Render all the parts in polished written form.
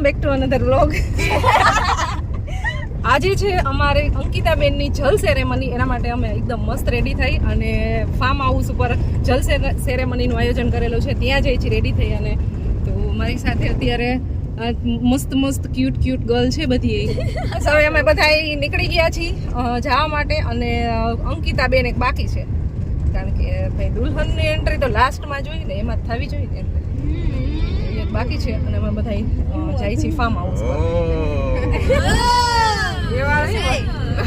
Welcome back to another vlog. આજે છે અમારે અંકિતાબેનની જલ સેરેમની. એના માટે અમે એકદમ મસ્ત રેડી થઈ અને ફાર્મ હાઉસ ઉપર જલ સેરેમનીનું આયોજન કરેલું છે. ત્યાં જઈ છીએ રેડી થઈ. અને તો મારી સાથે અત્યારે મસ્ત મસ્ત ક્યુટ ગર્લ છે બધી. હવે અમે બધા નીકળી ગયા છીએ જવા માટે. અને અંકિતાબેન એક બાકી છે, કારણ કે ભાઈ દુલ્હનની એન્ટ્રી તો લાસ્ટમાં જોઈ ને, એમાં થવી જોઈએ ને, એટલે એક બાકી છે. અને અમે બધા જાય છીએ ફાર્મ હાઉસ પર.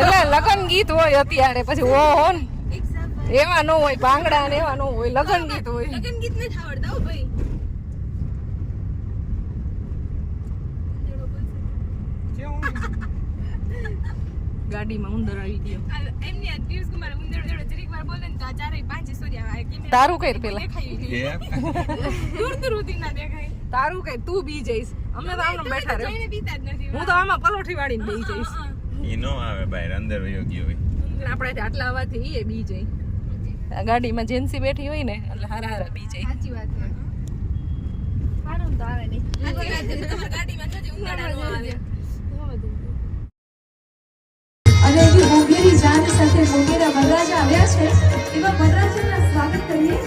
એટલે લગન ગીત હોય અત્યારે, પછી ઓ હો ને એવા ન હોય, ભાંગડા ને એવા ન હોય, લગન ગીત હોય. લગન ગીત ને આવડતા હો ભાઈ. ગાડીમાં ઉંદર આવી ગયો. એમની આ પિયુષ કુમાર ઉંદર જરીક વાર બોલે ને તો આ ચારે પાંચે સોર્યા આવે. તારું કઈ પેલા દૂર દૂર ઉધી ના દેખાય. તારું કઈ તું બી જઈશ. અમને તો આમ બેઠા રહે. હું તો આમાં પલોઠી વાળીને બેહી જઈશ. ઈ નો આવે બહાર, અંદર વયો ગયો હોય. આપણે આટલા આવવાથી એ બી જાય. ગાડીમાં જેન્સી બેઠી હોય ને એટલે હારા બી જાય. સાચી વાત છે. હારું તો આવે નહીં. સાચી વાત છે. તમારી ગાડીમાં જજે ઉંદરડા નો આવે. અને એવી મોગેરી જાન સાથે મોગેરા વરરાજા આવ્યા છે. એવા વરરાજાના સ્વાગત કરીએ.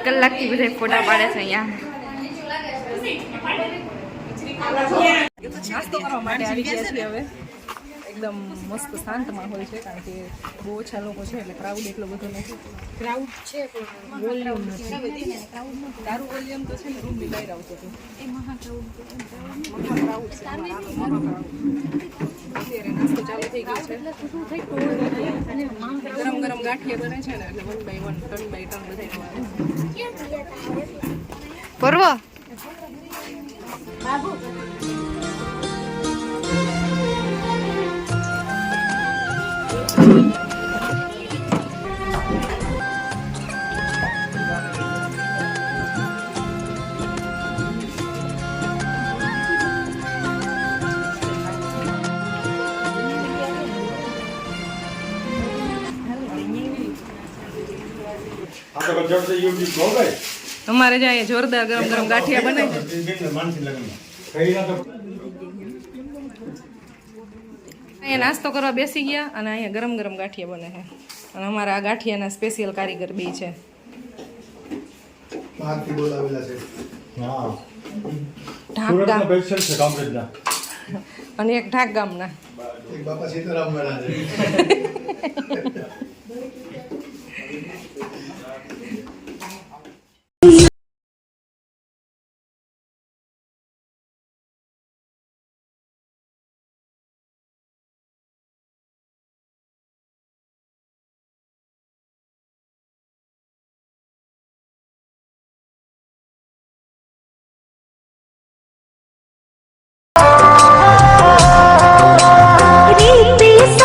કલાકથી બધા ફોટા પાડે છે અહીંયા. નાસ્તો કરવા માટે આવી ગયા છીએ હવે. એકદમ મસ્ત શાંત માહોલ છે, કારણ કે બહુ ઓછા લોકો છે એટલે ક્રાઉડ એટલો બધો નથી. ક્રાઉડ છે પણ વોલ્યુમ નથી. તારું વોલ્યુમ તો છે ને રૂમ ની બહાર આવતો હતો. એ મહા ક્રાઉડ છે. અત્યારે નાસ્તો ચાલુ થઈ ગયો છે. ગરમ ગરમ ગાંઠિયા બને છે ને, એટલે 1 by 1 ટર્ન બાય ટર્ન બધા પૂર્વ બાબુ અમારે જાય જોરદાર ગરમ ગરમ ગાંઠિયા બને. અહીંયા નાસ્તો કરવા બેસી ગયા અને અહીંયા ગરમ ગરમ ગાંઠિયા બને છે. અને અમારા આ ગાંઠિયાના સ્પેશિયલ કારીગર બે છે. અને એક ઢાક ગામના.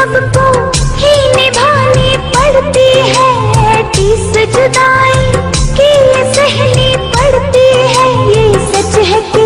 सबको ही निभानी पड़ती है, 30 जुदाई की ये सहनी पड़ती है, ये सच है कि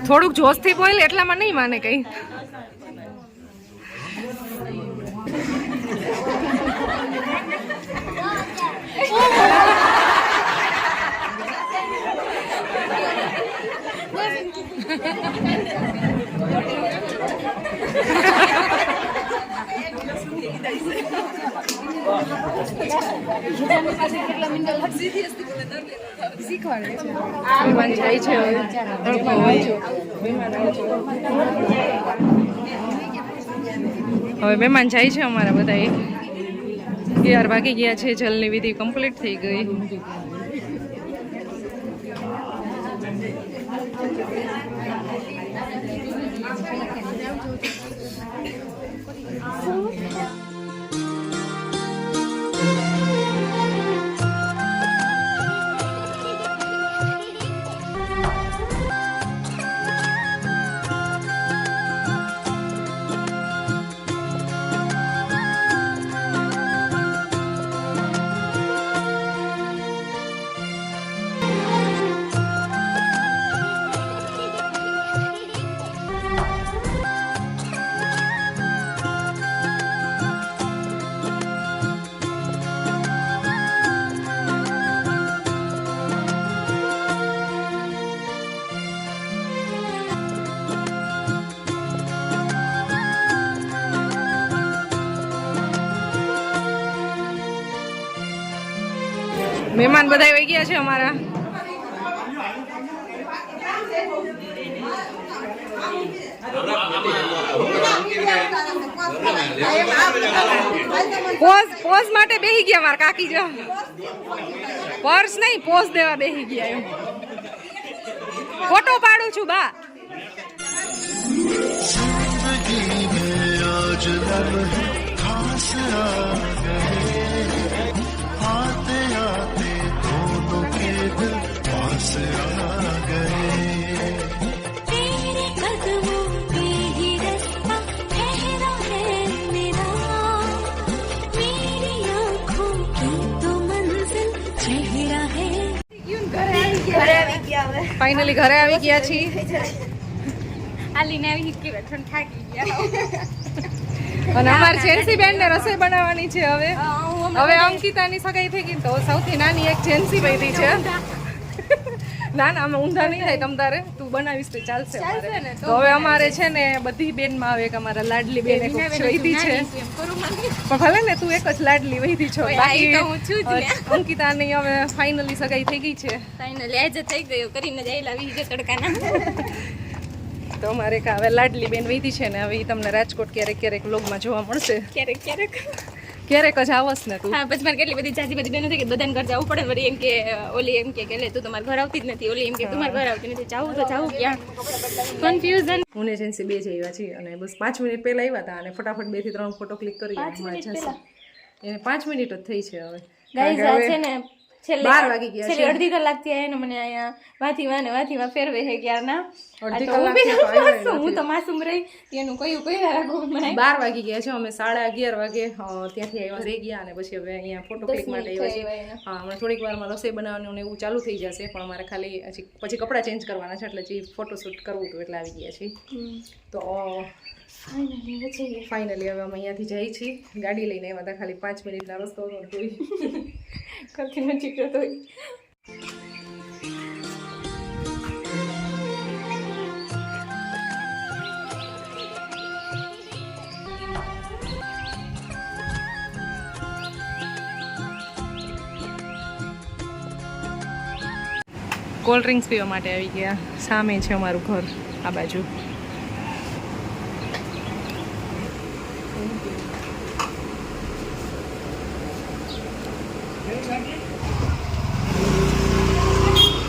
થોડુંક જોશથી બોલ એટલામાં નહીં માને કઈ. મહેમાન જાય છે હવે મહેમાન જાય છે અમારા બધા 11 વાગી ગયા છે. જલની વિધિ કમ્પ્લીટ થઈ ગઈ. મહેમાન બધા આવી ગયા છે અમારા. પોઝ માટે બેહી ગયા મારા કાકી. જો પર્સ નહીં, પોઝ દેવા બેહી ગયા. એમ ફોટો પાડું છું બા. ફાઇનલી ઘરે આવી ગયા છીએ. અને અમારી જેન્સી બેન ને રસોઈ બનાવવાની છે હવે અંકિતાની સગાઈ થઈ ગઈ તો સૌથી નાની એક જેન્સી બેટી છે ના ના અમે ઊંધા નહીં થાય તમ તારે તું બનાવીશ તો ચાલશે અમારે. તો હવે અમારે છે ને બધી બેનમાં આવે કે અમારા લાડલી બેન એક વૈધી છે પણ ભલે ને તું એક જ લાડલી વૈધી છો બાકી અંકિતાની હવે ફાઇનલી સગાઈ થઈ ગઈ છે ફાઇનલી આજે થઈ ગયું કરીને જઈ લાવી છે તડકાના. તો અમારે એક હવે લાડલી બેન વૈધી છે ને હવે ઈ તમને રાજકોટ ક્યારેક ક્યારેક વ્લોગમાં જોવા મળશે ક્યારેક ક્યારેક જ આવસ ને તું હા પછી મારે કેટલી બધી જાજી બધી બહેનો થઈ કે બધાને ઘર જવું પડે ને વળી એમ કે ઓલી એમ કે લે તું તમારા ઘર આવતી જ નથી ઓલી એમ કે તું મારા ઘર આવતી નથી જાવું તો જાવું ક્યાં કન્ફ્યુઝન. હું ને જેન્સી બે જ આવ્યા છીએ અને બસ 5 મિનિટ પહેલા આવ્યા હતા અને ફટાફટ 2 થી 3 ફોટો ક્લિક કરી એને 5 મિનિટ જ થઈ છે હવે ગાઈઝ આ છે ને છેલ્લે 12 વાગી ગયા છેલ્લે અડધી કલાક થી આવીને મને અહીંયા વાથી ફેરવે છે ક્યારના અડધી કલાકથી તો આવ્યા નથી. હું તો માસૂમ રહી એનું કયું રાખો મને 12 વાગી ગયા છે અમે 11:30 વાગે ત્યાંથી આવ્યા રહી ગયા અને પછી હવે અહીંયા ફોટો ક્લિક માટે આવ્યા છીએ. હા હમણાં થોડીક વારમાં રસોઈ બનાવવાનું ને એવું ચાલુ થઈ જશે પણ અમારે ખાલી પછી કપડાં ચેન્જ કરવાના છે એટલે જે ફોટોશૂટ કરવું હતું એટલે આવી ગયા છીએ. તો ફાઇનલી હવે અમે અહીંયાથી જઈએ છીએ ગાડી લઈને આવ્યા હતા ખાલી 5 મિનિટના રસ્તો હતો તોય કરતી નથી કરતો કોલ્ડ ડ્રિંક્સ પીવા માટે આવી ગયા સામે છે અમારું ઘર આ બાજુ.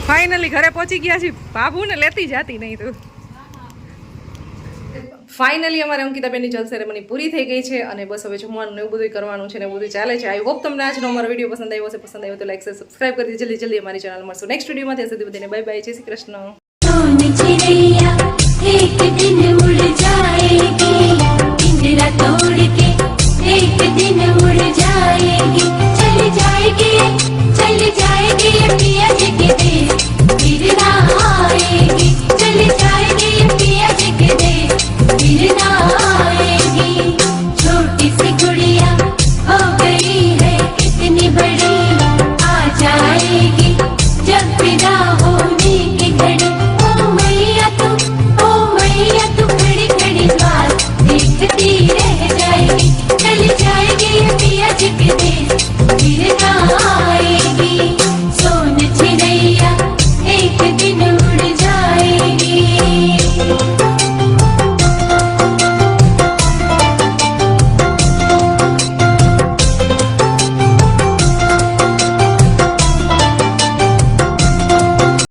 ફાઇનલી ઘરે પહોંચી ગયા છીએ બાબુ ને લેતી જાતી નહીં તું. ફાઇનલી અમારે અંકિતાબેનની જલ સેરેમની પૂરી થઈ ગઈ છે અને બસ હવે જમવાનું એવું બધું કરવાનું છે ને બધું ચાલે છે. આઈ હોપ તમને આજનો અમારો વિડીયો પસંદ આવ્યો હશે. પસંદ આવ્યો તો લાઈક સબસ્ક્રાઇબ કરી દીજો. જલ્દી અમારી ચેનલ મળશું નેક્સ્ટ વિડીયોમાં. ત્યાં સુધી બધાને બાય બાય. જય શ્રી કૃષ્ણ. एक दिन उड़ जाएगी पिंजरा तोड़ के एक दिन उड़ जाएगी चली जाएगी पिया जी के